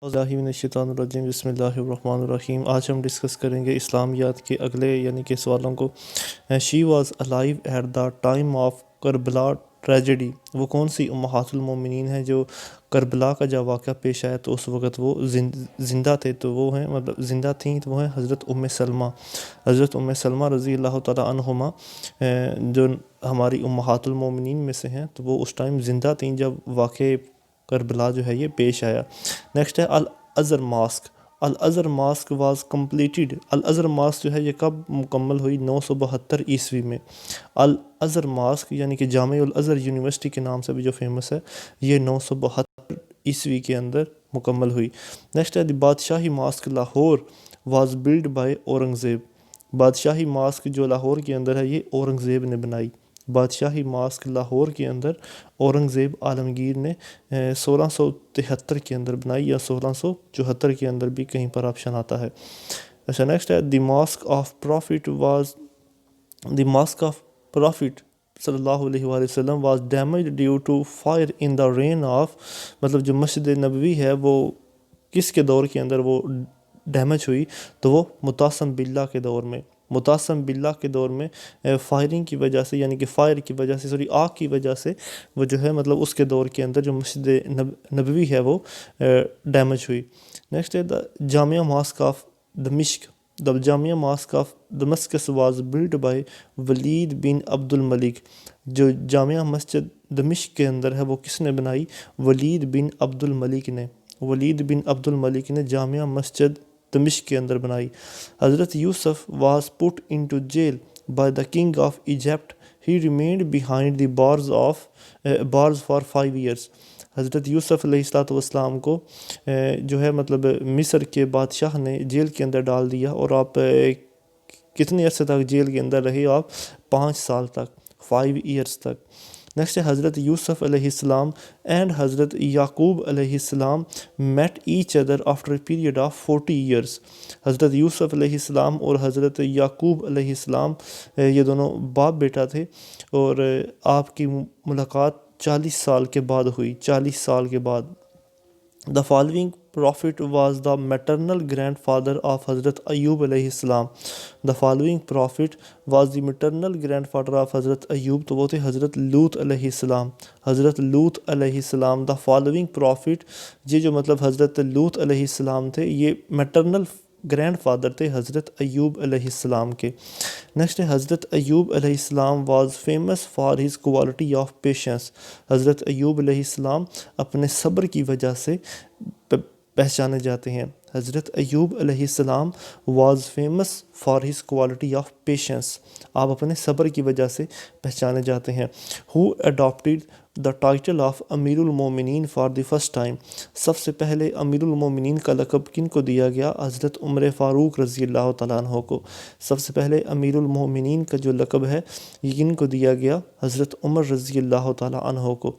الرجیم بسم اللہ الرحمن الرحیم۔ آج ہم ڈسکس کریں گے اسلامیات کے اگلے کے سوالوں کو۔ She was alive at the time of Karbala tragedy. وہ کون سی امہات المومنین ہیں جو کربلا کا جب واقعہ پیش آیا تو اس وقت وہ زندہ تھے؟ تو وہ ہیں زندہ تھیں، تو وہ ہیں حضرت ام سلمہ رضی اللہ تعالیٰ عنہما، جو ہماری امہات المومنین میں سے ہیں، تو وہ اس ٹائم زندہ تھیں جب واقع کربلا جو ہے یہ پیش آیا۔ نیکسٹ ہے Al Azhar mosque. Al Azhar mosque was completed. Al Azhar mosque جو ہے یہ کب مکمل ہوئی؟ 972 عیسوی میں۔ الازہر ماسک یعنی کہ جامع الازہر یونیورسٹی کے نام سے بھی جو فیمس ہے، یہ 972 عیسوی کے اندر مکمل ہوئی۔ نیکسٹ ہے the Badshahi mosque Lahore was built by Aurangzeb. Badshahi mosque جو لاہور کے اندر ہے یہ اورنگزیب نے بنائی۔ بادشاہی ماسک لاہور کے اندر اورنگزیب عالمگیر نے 1673 کے اندر بنائی، یا 1674 کے اندر بھی کہیں پر آپشن آتا ہے۔ اچھا نیکسٹ ہے دی ماسک آف پرافٹ صلی اللہ علیہ وآلہ وسلم was damage due to fire in the reign of, مطلب جو مسجد نبوی ہے وہ کس کے دور کے اندر وہ ڈیمیج ہوئی؟ تو وہ متعصم باللہ کے دور میں۔ متعصم باللہ کے دور میں فائرنگ کی وجہ سے، یعنی کہ فائر کی وجہ سے، آگ کی وجہ سے وہ جو ہے مطلب اس کے دور کے اندر جو مسجد نبوی ہے وہ ڈیمیج ہوئی۔ نیکسٹ ہے دا جامعہ ماسک آف دمشق۔ The Jamia mosque of Damascus was built by Walid bin Abd Al Malik. جو جامعہ مسجد دمشق کے اندر ہے وہ کس نے بنائی؟ ولید بن عبد الملک نے۔ ولید بن عبد الملک نے جامعہ مسجد دمشق کے اندر بنائی۔ حضرت Yusuf was put into jail by the king of Egypt, he remained behind the bars for 5 years. حضرت یوسف علیہ السلام کو جو ہے مطلب مصر کے بادشاہ نے جیل کے اندر ڈال دیا، اور آپ کتنے عرصے تک جیل کے اندر رہے؟ آپ 5 سال تک، 5 ایئرس تک۔ نیکسٹ ہے حضرت یوسف علیہ السلام اینڈ حضرت یعقوب علیہ السلام met each other after a period of 40 years. حضرت یوسف علیہ السلام اور حضرت یعقوب علیہ السلام یہ دونوں باپ بیٹا تھے، اور آپ کی ملاقات 40 سال کے بعد ہوئی، 40 سال کے بعد۔ The following prophet was the maternal grand father of Hazrat Ayub علیہ السلام۔ The following prophet was the maternal grand father of Hazrat Ayub, تو وہ تھے حضرت لوط علیہ السلام۔ حضرت لوط علیہ السلام، دا فالوئنگ پرافٹ، یہ جو مطلب حضرت لوط علیہ السلام تھے یہ میٹرنل گرینڈ فادر تھے حضرت ایوب علیہ السلام کے۔ نیکسٹ ہے حضرت ایوب علیہ السلام was famous for his quality of patience. حضرت ایوب علیہ السلام اپنے صبر کی وجہ سے پہچانے جاتے ہیں۔ حضرت ایوب علیہ السلام was famous for his quality of patience, آپ اپنے صبر کی وجہ سے پہچانے جاتے ہیں۔ ہو اڈاپٹیڈ دا ٹائٹل آف امیر المومنین فار دی فرسٹ ٹائم۔ سب سے پہلے امیر المومنین کا لقب کن کو دیا گیا؟ حضرت عمر فاروق رضی اللہ تعالیٰ عنہ کو۔ سب سے پہلے امیر المومنین کا جو لقب ہے یہ کن کو دیا گیا؟ حضرت عمر رضی اللہ تعالیٰ عنہ کو۔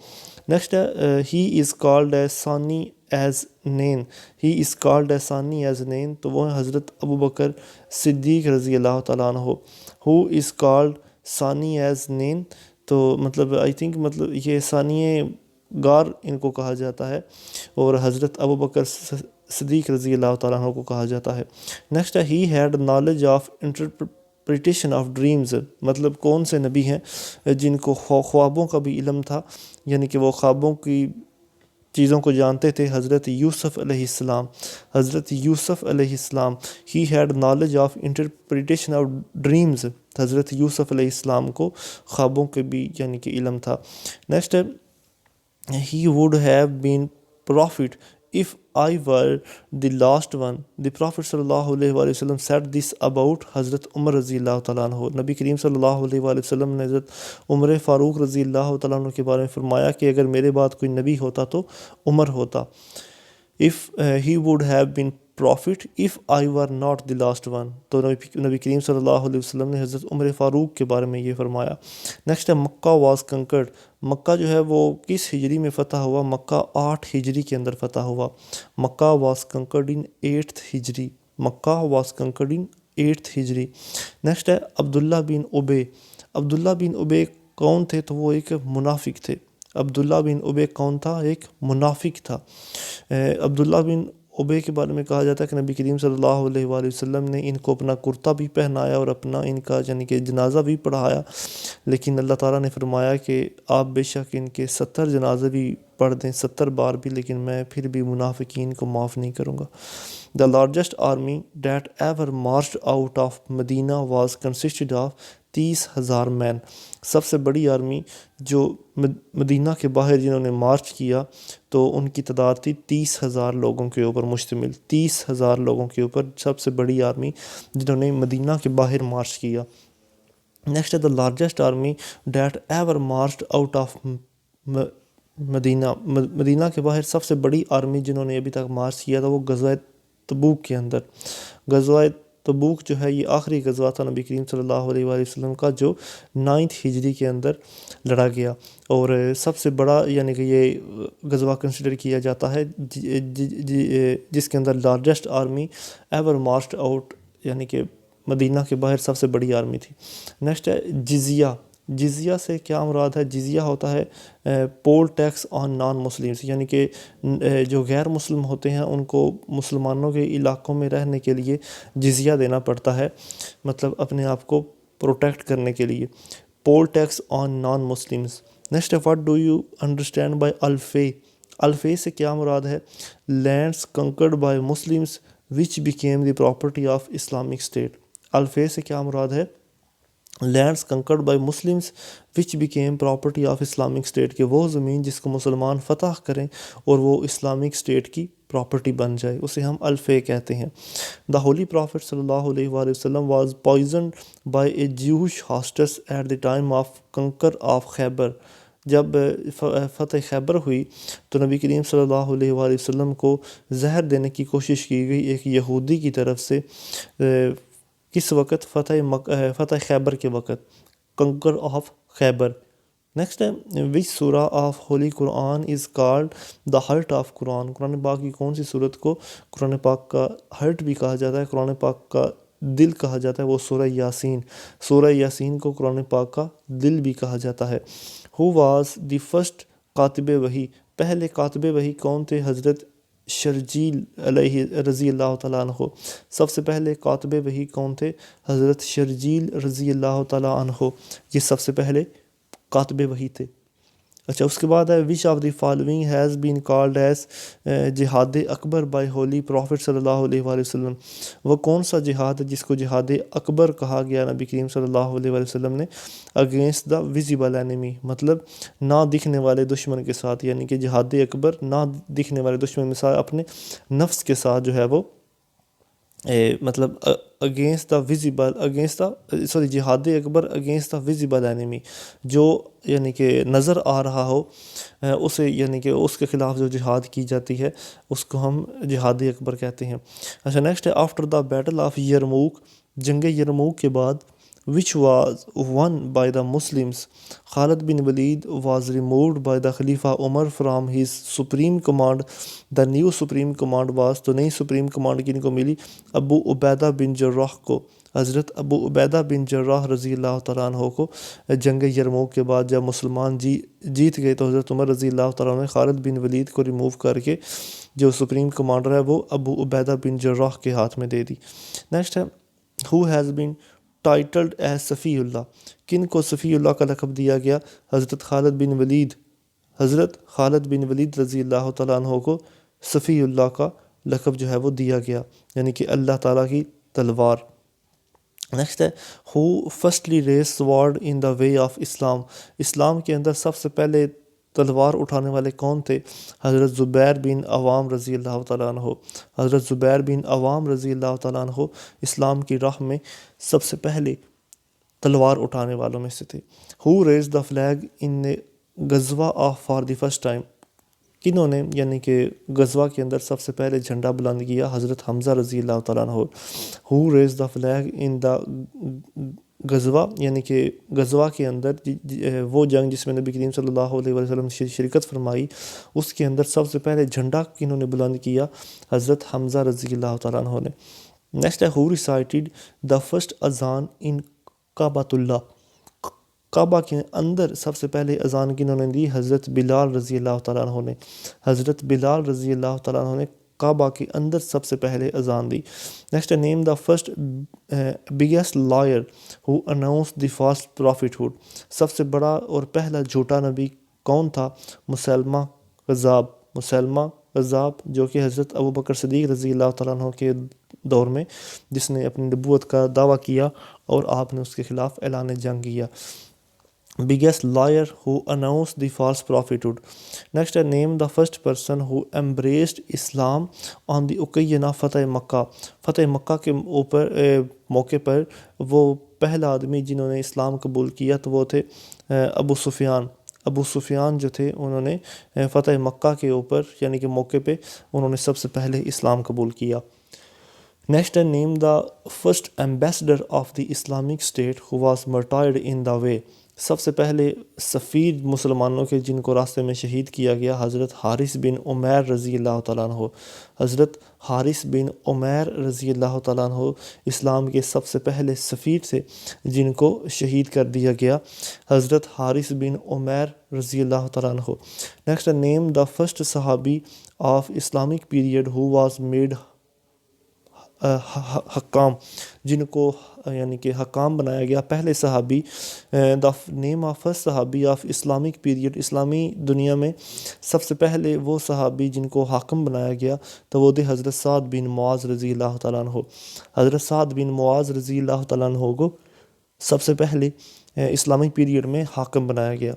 نیکسٹ ہے ہی از کالڈ ایز ثانی ایز نین۔ ہی از کالڈ ایز ثانی ایز نین، تو وہ ہیں حضرت ابوبکر صدیق رضی اللہ تعالیٰ عنہ۔ ہو از کالڈ ثانی ایز نین، تو مطلب آئی تھنک مطلب یہ ثانیہ غار ان کو کہا جاتا ہے، اور حضرت ابوبکر صدیق رضی اللہ تعالیٰ عنہ کو کہا جاتا ہے۔ نیکسٹ ہے he had knowledge of interpretation of dreams. مطلب کون سے نبی ہیں جن کو خوابوں کا بھی علم تھا، یعنی کہ وہ خوابوں کی چیزوں کو جانتے تھے؟ حضرت یوسف علیہ السلام۔ حضرت یوسف علیہ السلام، he had knowledge of interpretation of dreams. حضرت یوسف علیہ السلام کو خوابوں کے بھی یعنی کہ علم تھا۔ نیکسٹ ہے he would have been prophet if I were the last one۔ the Prophet صلی اللہ علیہ وآلہ وسلم said this about حضرت عمر رضی اللہ تعالیٰ عنہ۔ نبی کریم صلی اللہ علیہ وآلہ وسلم نے حضرت عمر فاروق رضی اللہ تعالیٰ عنہ کے بارے میں فرمایا کہ اگر میرے بعد کوئی نبی ہوتا تو عمر ہوتا۔ if he would have been prophet if I were not the last one، تو نبی کریم صلی اللہ علیہ وسلم نے حضرت عمر فاروق کے بارے میں یہ فرمایا۔ نیکسٹ ہے مکہ واز کنکرڈ۔ مکہ جو ہے وہ کس ہجری میں فتح ہوا؟ مکہ 8 ہجری کے اندر فتح ہوا۔ مکہ واز کنکرڈ ان 8th ہجری۔ مکہ واز کنکرڈ ان 8th ہجری۔ نیکسٹ ہے عبداللہ بن ابے۔ عبداللہ بن ابے کون تھے؟ تو وہ ایک منافق تھے۔ عبداللہ بن ابے کون تھا؟ ایک منافق تھا۔ عبداللہ بن ابے کے بارے میں کہا جاتا ہے کہ نبی کریم صلی اللہ علیہ وآلہ وسلم نے ان کو اپنا کرتا بھی پہنایا اور اپنا ان کا یعنی کہ جنازہ بھی پڑھایا، لیکن اللہ تعالیٰ نے فرمایا کہ آپ بے شک ان کے 70 جنازے بھی پڑھ دیں، 70 بار بھی، لیکن میں پھر بھی منافقین کو معاف نہیں کروں گا۔ The largest army that ever marched out of Medina was consisted of 30,000 men۔ سب سے بڑی آرمی جو مدینہ کے باہر جنہوں نے مارچ کیا تو ان کی تعداد تھی 30,000 لوگوں کے اوپر مشتمل، 30,000 لوگوں کے اوپر سب سے بڑی آرمی جنہوں نے مدینہ کے باہر مارچ کیا۔ نیکسٹ ہے the largest army that ever marched out of Medina کے باہر سب سے بڑی آرمی جنہوں نے ابھی تک مارچ کیا تھا وہ غزوہ تبوک کے اندر۔ غزوہ تبوک جو ہے یہ آخری غزوہ تھا نبی کریم صلی اللہ علیہ وآلہ وسلم کا، جو 9 ہجری کے اندر لڑا گیا، اور سب سے بڑا یعنی کہ یہ غزوہ کنسیڈر کیا جاتا ہے جس کے اندر largest army ever marched out, یعنی کہ مدینہ کے باہر سب سے بڑی آرمی تھی۔ نیکسٹ ہے جزیہ۔ جزیہ سے کیا مراد ہے؟ جزیہ ہوتا ہے پول ٹیکس آن نان مسلمس، یعنی کہ جو غیر مسلم ہوتے ہیں ان کو مسلمانوں کے علاقوں میں رہنے کے لیے جزیہ دینا پڑتا ہے، مطلب اپنے آپ کو پروٹیکٹ کرنے کے لیے۔ Poll tax on non Muslims. Next ہے what do you understand by الفے۔ الفے سے کیا مراد ہے؟ Lands conquered by Muslims which became the property of Islamic state. الفے سے کیا مراد ہے؟ Lands conquered by Muslims which became property of Islamic state, کہ وہ زمین جس کو مسلمان فتح کریں اور وہ اسلامک اسٹیٹ کی پراپرٹی بن جائے، اسے ہم الفے کہتے ہیں۔ دا ہولی پرافٹ صلی اللہ علیہ وآلہ وسلم was poisoned by a Jewish hostess at the time of conquer of Khaybar. جب فتح خیبر ہوئی تو نبی کریم صلی اللہ علیہ وآلہ وسلم کو زہر دینے کی کوشش کی گئی ایک یہودی کی طرف سے۔ کس وقت؟ فتح خیبر کے وقت، کنکر آف خیبر۔ نیکسٹ ہے which surah of holy Quran is called the heart of Quran. Quran پاک کی کون سی صورت کو قرآن پاک کا ہرٹ بھی کہا جاتا ہے، قرآن پاک کا دل کہا جاتا ہے؟ وہ سورہ یاسین۔ سورہ یاسین کو قرآن پاک کا دل بھی کہا جاتا ہے۔ ہو واز دی فرسٹ کاتب وحی۔ پہلے کاتب وحی کون تھے؟ حضرت شرجیل علیہ رضی اللہ تعالیٰ عنہ۔ سب سے پہلے کاتب وحی کون تھے؟ حضرت شرجیل رضی اللہ تعالیٰ عنہ، یہ سب سے پہلے کاتب وحی تھے۔ اچھا، اس کے بعد ہے وچ of the following has been called as جہاد اکبر بائی ہولی پرافٹ صلی اللہ علیہ وآلہ وسلم۔ وہ کون سا جہاد ہے جس کو جہاد اکبر کہا گیا نبی کریم صلی اللہ علیہ وآلہ وسلم نے؟ اگینسٹ دا ویزیبل اینیمی، مطلب نہ دکھنے والے دشمن کے ساتھ، یعنی کہ جہاد اکبر نہ دکھنے والے دشمن کے ساتھ، اپنے نفس کے ساتھ جو ہے وہ مطلب اگینسٹ دا ویزیبل، جہاد اکبر اگینسٹ دا ویزیبل اینیمی، جو یعنی کہ نظر آ رہا ہو اسے، یعنی کہ اس کے خلاف جو جہاد کی جاتی ہے اس کو ہم جہاد اکبر کہتے ہیں۔ اچھا، نیکسٹ ہے after the battle of Yarmouk. جنگ یرموک کے بعد which was won by the Muslims, Khalid bin Walid was removed by the Khalifa Umar from his supreme command. The new supreme command was، تو نئی supreme command کن کو ملی؟ ابو عبیدہ بن جراح کو، حضرت ابو عبیدہ بن جراح رضی اللہ تعالیٰ عنہ کو۔ جنگ یرموک کے بعد جب مسلمان جیت گئے تو حضرت عمر رضی اللہ تعالیٰ عنہ نے خالد بن ولید کو ریموو کر کے جو سپریم کمانڈر ہے وہ ابو عبیدہ بن جراح کے ہاتھ میں دے دی۔ نیکسٹ ہے who has been titled as صفی اللہ۔ کن کو صفی اللہ کا لقب دیا گیا؟ حضرت خالد بن ولید۔ حضرت خالد بن ولید رضی اللہ تعالیٰ عنہ کو صفی اللہ کا لقب جو ہے وہ دیا گیا، یعنی کہ اللہ تعالیٰ کی تلوار۔ نیکسٹ ہے who firstly raise sword in the way of Islam. اسلام کے اندر سب سے پہلے تلوار اٹھانے والے کون تھے؟ حضرت زبیر بن عوام رضی اللہ تعالیٰ عنہ۔ حضرت زبیر بن عوام رضی اللہ تعالیٰ عنہ اسلام کی راہ میں سب سے پہلے تلوار اٹھانے والوں میں سے تھے۔ ہو ریز دا فلیگ ان غزوہ of for the first time. کنہوں نے یعنی کہ غزوہ کے اندر سب سے پہلے جھنڈا بلند کیا؟ حضرت حمزہ رضی اللہ تعالیٰ عنہ۔ ہو ریز دا فلیگ ان دا غزوہ، یعنی کہ غزوہ کے اندر وہ جنگ جس میں نبی کریم صلی اللہ علیہ وسلم نے شرکت فرمائی، اس کے اندر سب سے پہلے جھنڈا کنہوں نے بلند کیا؟ حضرت حمزہ رضی اللہ تعالیٰ عنہ نے۔ نیکسٹ ہے ہو ریسائٹڈ دا فرسٹ اذان ان کعبۃ اللہ۔ کعبہ کے اندر سب سے پہلے اذان کنہوں نے دی؟ حضرت بلال رضی اللہ تعالیٰ عنہ نے۔ حضرت بلال رضی اللہ تعالیٰ عنہ نے کعبہ کے اندر سب سے پہلے اذان دی. نیکسٹ ہے name the first biggest liar who announced the fast prophethood. سب سے بڑا اور پہلا جھوٹا نبی کون تھا؟ مسلمہ کذاب جو کہ حضرت ابوبکر صدیق رضی اللہ تعالیٰ عنہ کے دور میں جس نے اپنی نبوت کا دعویٰ کیا اور آپ نے اس کے خلاف اعلان جنگ کیا. biggest liar who announced the false prophethood. Next ہے name the first person who embraced Islam on the occasion of فتح مکہ. فتح مکہ کے موقع پر وہ پہلا آدمی جنہوں نے اسلام قبول کیا تو وہ تھے ابو سفیان جو تھے. انہوں نے فتح مکہ کے اوپر یعنی کہ موقع پہ انہوں نے سب سے پہلے اسلام قبول کیا. نیکسٹ ہے name the first ambassador of the Islamic state who was martyred in the way. سب سے پہلے سفیر مسلمانوں کے جن کو راستے میں شہید کیا گیا حضرت حارث بن عمیر رضی اللہ تعالیٰ عنہ. حضرت حارث بن عمیر رضی اللہ تعالیٰ عنہ اسلام کے سب سے پہلے سفیر تھے جن کو شہید کر دیا گیا. حضرت حارث بن عمیر رضی اللہ تعالیٰ عنہ. نیکسٹ نیم دا فرسٹ صحابی of Islamic period who was made حکام. جن کو یعنی کہ حکام بنایا گیا پہلے صحابی. دا نیم آف فرسٹ صحابی آف اسلامک پیریڈ. اسلامی دنیا میں سب سے پہلے وہ صحابی جن کو حاکم بنایا گیا تو وہ تھے حضرت سعد بن معاذ رضی اللہ تعالیٰ عنہ. حضرت سعد بن معاذ رضی اللہ تعالیٰ عنہ کو سب سے پہلے اسلامک پیریڈ میں حاکم بنایا گیا.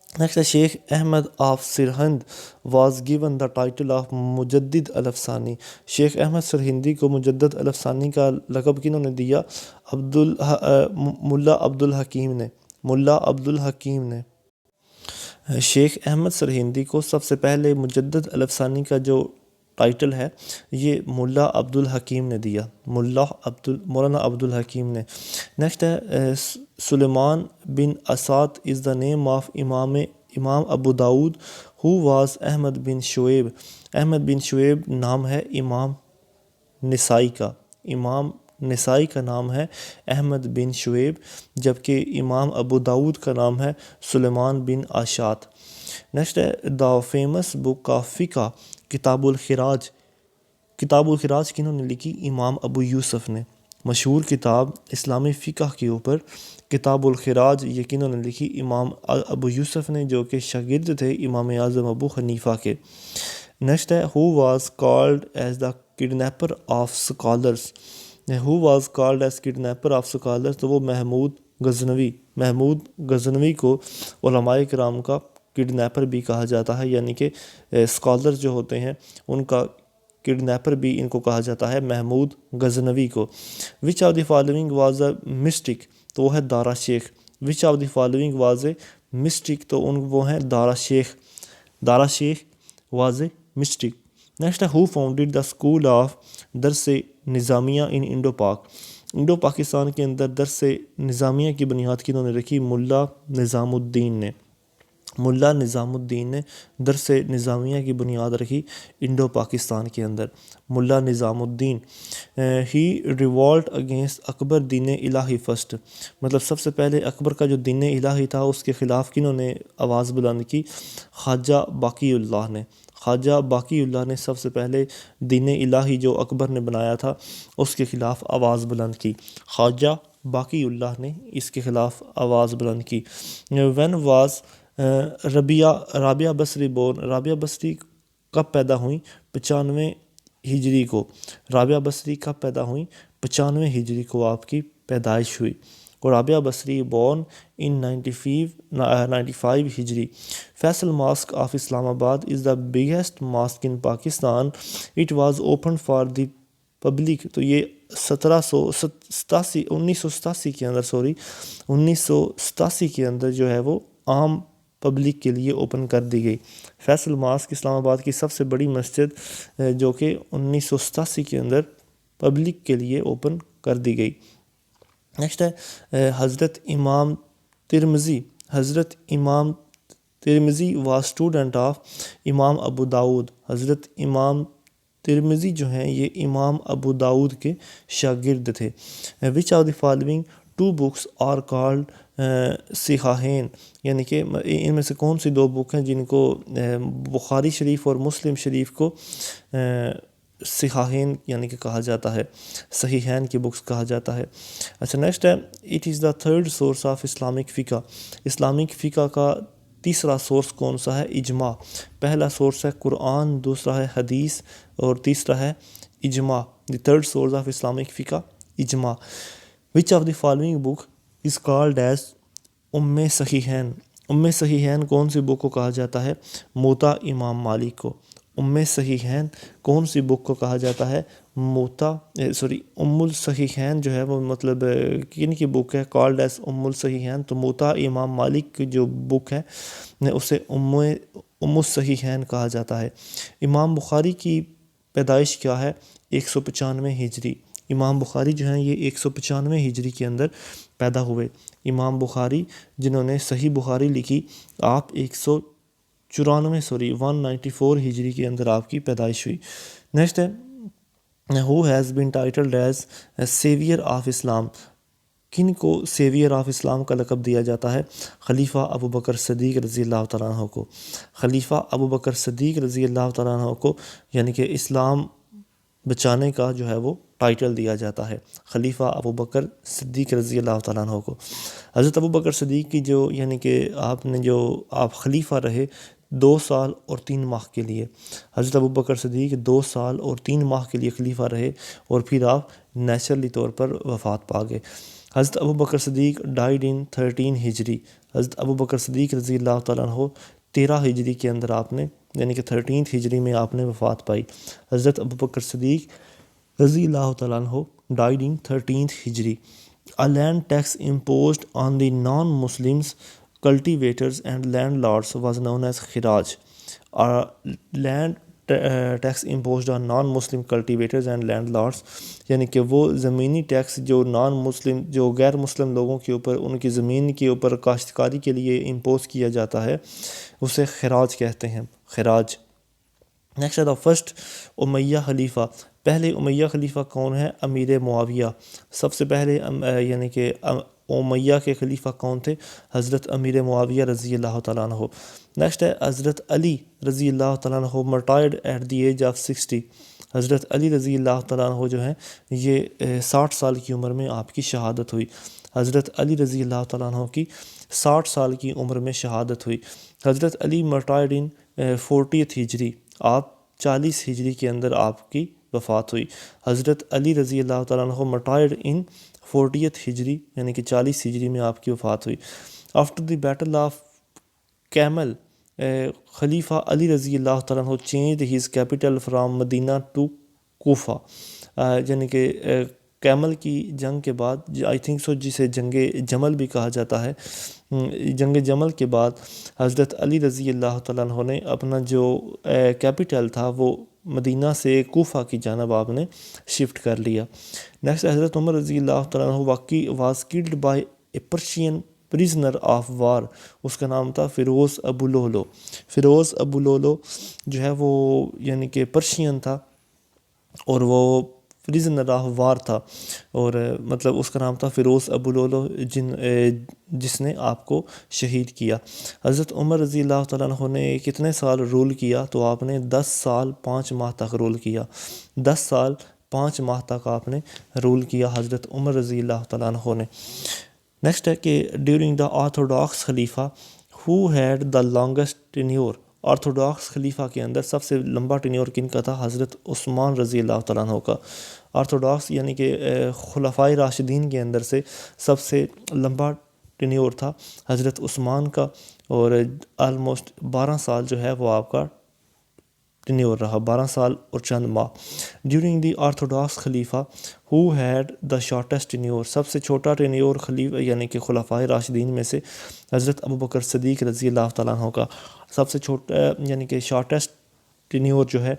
نیکسٹ ہے Sheikh Ahmad of Sirhind was given the title of مجدد الافسانی. شیخ احمد سرہندی کو مجدد الافسانی کا لقب کنہوں نے دیا؟ ملا عبد الحکیم نے. شیخ احمد سرہندی کو سب سے پہلے مجدد الافسانی کا جو ٹائٹل ہے یہ ملا عبد الحکیم نے دیا. مولانا عبد الحکیم نے. نیکسٹ ہے سلیمان بن اسات از دا نیم آف امام ابو داود ہو واز احمد بن شعیب. احمد بن شعیب نام ہے امام نسائی کا نام ہے احمد بن شعیب جبکہ امام ابو داود کا نام ہے سلیمان بن اشعث. نیکسٹ ہے دا فیمس بک آف فقہ کتاب الخراج کنہوں نے لکھی؟ امام ابو یوسف نے. مشہور کتاب اسلامی فقہ کے اوپر کتاب الخراج یہ کنہوں نے لکھی؟ امام ابو یوسف نے جو کہ شاگرد تھے امام اعظم ابو حنیفہ کے. نیکسٹ ہے who was called as the kidnapper of scholars. Who was called as kidnapper of scholars تو وہ محمود غزنوی کو علماء کرام کا کڈنیپر بھی کہا جاتا ہے یعنی کہ اسکالر جو ہوتے ہیں ان کا کڈنیپر بھی ان کو کہا جاتا ہے محمود غزنوی کو. وچ of the following was a mystic تو وہ ہے دارا شیخ. وچ of the following was a mystic تو وہ ہیں دارا شیخ واز اے مسٹک. نیکسٹ ہے ہو فاؤنڈیڈ دا اسکول آف درس نظامیہ ان انڈو پاکستان کے اندر درس نظامیہ کی بنیاد کنہوں نے رکھی؟ ملا نظام الدین نے درس نظامیہ کی بنیاد رکھی انڈو پاکستان کے اندر. ملا نظام الدین. ہی ریوالٹ اگینسٹ اکبر دین الہی فرسٹ. مطلب سب سے پہلے اکبر کا جو دین الہی تھا اس کے خلاف کنہوں نے آواز بلند کی؟ خواجہ باقی اللہ نے سب سے پہلے دین الہی جو اکبر نے بنایا تھا اس کے خلاف آواز بلند کی. خواجہ باقی اللہ نے اس کے خلاف آواز بلند کی. When was Rabia Basri born. Rabia Basri کب پیدا ہوئیں؟ 95 ہجری کو. رابعہ بصری کب پیدا ہوئیں؟ 95 ہجری کو آپ کی پیدائش ہوئی. اور رابعہ بصری بورن ان 95 ہجری. Faisal mask of Islamabad is the biggest mosque in Pakistan. It was open for the public. تو یہ 1987 کے اندر جو ہے وہ عام پبلک کے لیے اوپن کر دی گئی. فیصل ماسک اسلام آباد کی سب سے بڑی مسجد جو کہ 1987 کے اندر پبلک کے لیے اوپن کر دی گئی. نیکسٹ ہے حضرت امام ترمذی واز اسٹوڈنٹ آف امام ابو داود. حضرت امام ترمذی جو ہیں یہ امام ابو داود کے شاگرد تھے. وچ of the following 2 books are called صحاحین، یعنی کہ ان میں سے کون سی 2 بک ہیں جن کو بخاری شریف اور مسلم شریف کو صحاحین یعنی کہ کہا جاتا ہے، صحیحین کی بکس کہا جاتا ہے۔ اچھا نیکسٹ ہے it is the third source of Islamic فقہ، اسلامک فقہ کا تیسرا سورس کون سا ہے؟ اجماع۔ پہلا سورس ہے قرآن، دوسرا ہے حدیث اور تیسرا ہے اجماع۔ The third source of Islamic فقہ اجماع۔ Which of the following book is called as صحیحین، صحیحین کون سی بک کو کہا جاتا ہے؟ موطا امام مالک کو۔ صحیحین کون سی بک کو کہا جاتا ہے؟ الصحیحین جو ہے وہ مطلب کن کی بک ہے؟ کالڈ ایز الصحیحین، تو موطا امام مالک کی جو بک ہے اسے الصحیحین کہا جاتا ہے۔ امام بخاری کی پیدائش کیا ہے؟ 195 ہجری۔ امام بخاری جو ہیں یہ 195 ہجری کے اندر پیدا ہوئے۔ امام بخاری جنہوں نے صحیح بخاری لکھی، آپ 194 ہجری کے اندر آپ کی پیدائش ہوئی۔ نیکسٹ ہے who has been titled as saviour of Islam, کن کو سیویئر آف اسلام کا لقب دیا جاتا ہے؟ خلیفہ ابو بکر صدیق رضی اللہ تعالیٰ عنہ کو۔ خلیفہ ابو بکر صدیق رضی اللہ تعالیٰ عنہ کو یعنی کہ اسلام بچانے کا جو ہے وہ ٹائٹل دیا جاتا ہے، خلیفہ ابو بکر صدیق رضی اللہ تعالیٰ عنہ کو۔ حضرت ابو بکر صدیق کی جو یعنی کہ آپ خلیفہ رہے 2 سال اور 3 ماہ کے لیے، حضرت ابو بکر صدیق 2 سال اور 3 ماہ کے لیے خلیفہ رہے اور پھر آپ نیچرلی طور پر وفات پا گئے۔ حضرت ابو بکر صدیق ڈائیڈ ان 13 ہجری، حضرت ابو بکر صدیق رضی اللہ تعالیٰ عنہ 13 ہجری کے اندر آپ نے یعنی کہ 13 ہجری میں آپ نے وفات پائی۔ حضرت ابو بکر صدیق رضی اللہ تعالیٰ عنہ ڈائیڈ ان 13 ہجری۔ A land tax imposed on the non-Muslims cultivators and landlords was known as khiraj. A land tax imposed on non-Muslim cultivators and landlords یعنی کہ وہ زمینی ٹیکس جو جو غیر مسلم لوگوں کے اوپر ان کی زمین کے اوپر کاشتکاری کے لیے امپوز کیا جاتا ہے اسے خراج کہتے ہیں، خراج۔ نیکسٹ ہے دا فرسٹ امیہ خلیفہ، پہلے امیہ خلیفہ کون ہے؟ امیر معاویہ۔ سب سے پہلے یعنی کہ امیہ کے خلیفہ کون تھے؟ حضرت امیر معاویہ رضی اللہ تعالیٰ عنہ۔ نیکسٹ ہے حضرت علی رضی اللہ تعالیٰ عنہ مرٹائرڈ ایٹ دی ایج آف 60، حضرت علی رضی اللہ تعالیٰ عنہ جو ہیں یہ 60 سال کی عمر میں آپ کی شہادت ہوئی۔ حضرت علی رضی اللہ تعالیٰ عنہ کی 60 سال کی عمر میں شہادت ہوئی۔ حضرت علی مرٹائرڈ ان 40 ہجری، آپ 40 ہجری کے اندر آپ کی وفات ہوئی۔ حضرت علی رضی اللہ تعالیٰ عنہ مرٹائرڈ ان 40 ہجری یعنی کہ 40 ہجری میں آپ کی وفات ہوئی۔ After the battle of camel, خلیفہ علی رضی اللہ تعالیٰ عنہ changed his capital from Medina to Kufa, یعنی کہ کیمل کی جنگ کے بعد آئی تھنک سو جسے جنگ جمل بھی کہا جاتا ہے، جنگ جمل کے بعد حضرت علی رضی اللہ تعالیٰ عنہ نے اپنا جو کیپٹل تھا وہ مدینہ سے کوفہ کی جانب آپ نے شفٹ کر لیا۔ نیکسٹ حضرت عمر رضی اللہ تعالیٰ عنہ was killed by a Persian prisoner of war, اس کا نام تھا Firoz Abu Lulu. Firoz Abu Lulu جو ہے وہ یعنی کہ پرشین تھا اور وہ پریزنر آف وار تھا، اور مطلب اس کا نام تھا فیروز ابو لولو جس نے آپ کو شہید کیا۔ حضرت عمر رضی اللہ تعالیٰ عنہ نے کتنے سال رول کیا؟ تو آپ نے 10 سال 5 ماہ تک رول کیا، 10 سال 5 ماہ تک آپ نے رول کیا حضرت عمر رضی اللہ تعالیٰ عنہ نے۔ نیکسٹ ہے کہ ڈیورنگ دا آرتھوڈاکس خلیفہ who had the longest tenure, orthodox خلیفہ کے اندر سب سے لمبا ٹینیور کن کا تھا؟ حضرت عثمان رضی اللہ تعالیٰ عنہ کا۔ آرتھوڈاکس یعنی کہ خلفائے راشدین کے اندر سے سب سے لمبا ٹینیور تھا حضرت عثمان کا، اور آلموسٹ 12 سال جو ہے وہ آپ کا ٹینیور رہا، 12 سال اور چند ماہ۔ ڈیورنگ دی آرتھوڈاکس خلیفہ who had the shortest tenure, سب سے چھوٹا ٹینیور خلیفہ یعنی کہ خلفائے راشدین میں سے حضرت ابو بکر صدیق رضی اللہ تعالیٰ عنہ کا، سب سے چھوٹا یعنی کہ شارٹیسٹ ٹینیور جو ہے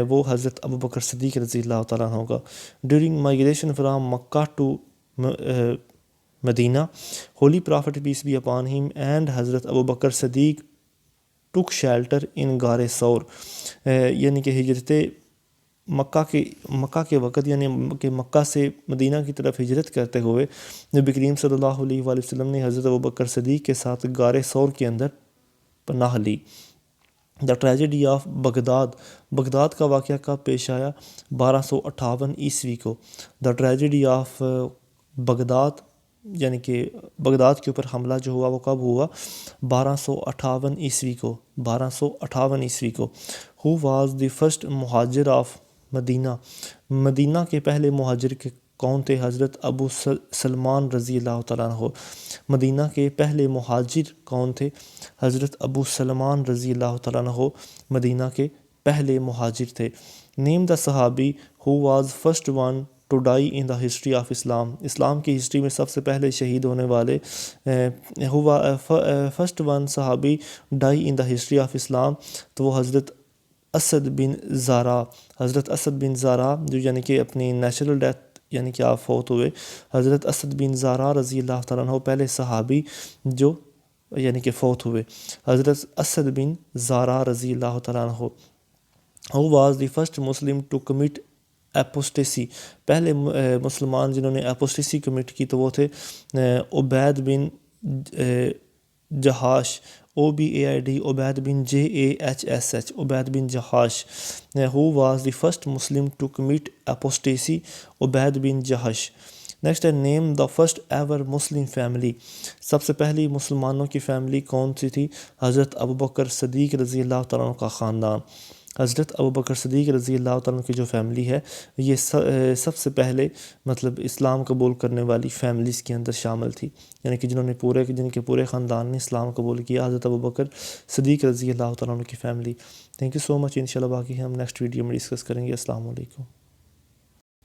وہ حضرت ابو بکر صدیق رضی اللہ تعالیٰ عنہ کا۔ During migration from Mecca to Medina holy prophet peace be upon him and Hazrat Abu Bakr Siddiq tick shelter ان غار ثور، یعنی کہ ہجرت مکہ کے وقت یعنی کہ مکہ سے مدینہ کی طرف ہجرت کرتے ہوئے نبی کریم صلی اللہ علیہ وآلہ وسلم نے حضرت ابوبکر صدیق کے ساتھ غار ثور کے اندر پناہ لی۔ دا ٹریجڈی آف بغداد کا واقعہ کب پیش آیا؟ 1258 عیسوی کو۔ دا ٹریجڈی آف بغداد یعنی کہ بغداد کے اوپر حملہ جو ہوا وہ کب ہوا؟ 1258 عیسوی کو۔ 1258 عیسوی کو۔ ہو واز دی فرسٹ مہاجر آف مدینہ؟ مدینہ کے پہلے مہاجر کون تھے؟ حضرت ابو سلمان رضی اللہ تعالیٰ عنہ۔ مدینہ کے پہلے مہاجر کون تھے؟ حضرت ابو سلمان رضی اللہ تعالیٰ عنہ مدینہ کے پہلے مہاجر تھے۔ نیم دا صحابی who was first one to die in the history of Islam? اسلام کی ہسٹری میں سب سے پہلے شہید ہونے والے فرسٹ ون صحابی ڈائی ان دا ہسٹری آف اسلام تو وہ حضرت اسد بن زارا۔ حضرت اسد بن زارا جو یعنی کہ اپنی نیچرل ڈیتھ یعنی کہ آپ فوت ہوئے، حضرت اسد بن زارا رضی اللہ تعالیٰ عنہ پہلے صحابی جو یعنی کہ فوت ہوئے، حضرت اسد بن زارا رضی اللہ تعالیٰ عنہ۔ Who was the first Muslim to commit apostasy? پہلے مسلمان جنہوں نے اپوسٹیسی کمٹ کی تو وہ تھے Ubaid bin Jahsh, OBAID، Ubaid bin JAHSH، Ubaid bin Jahsh. Who was the first Muslim to commit apostasy? Ubaid bin Jahsh. Next ہے name the first ever Muslim family? سب سے پہلی مسلمانوں کی فیملی کون سی تھی؟ حضرت ابوبکر صدیق رضی اللہ تعالیٰ عنہ کا خاندان۔ حضرت ابوبکر صدیق رضی اللہ تعالیٰ عنہ کی جو فیملی ہے یہ سب سے پہلے مطلب اسلام قبول کرنے والی فیملیز کے اندر شامل تھی، یعنی کہ جن کے پورے خاندان نے اسلام قبول کیا، حضرت ابوبکر صدیق رضی اللہ تعالیٰ عنہ کی فیملی۔ تھینک یو سو مچ۔ انشاءاللہ باقی ہم نیکسٹ ویڈیو میں ڈسکس کریں گے۔ السلام علیکم۔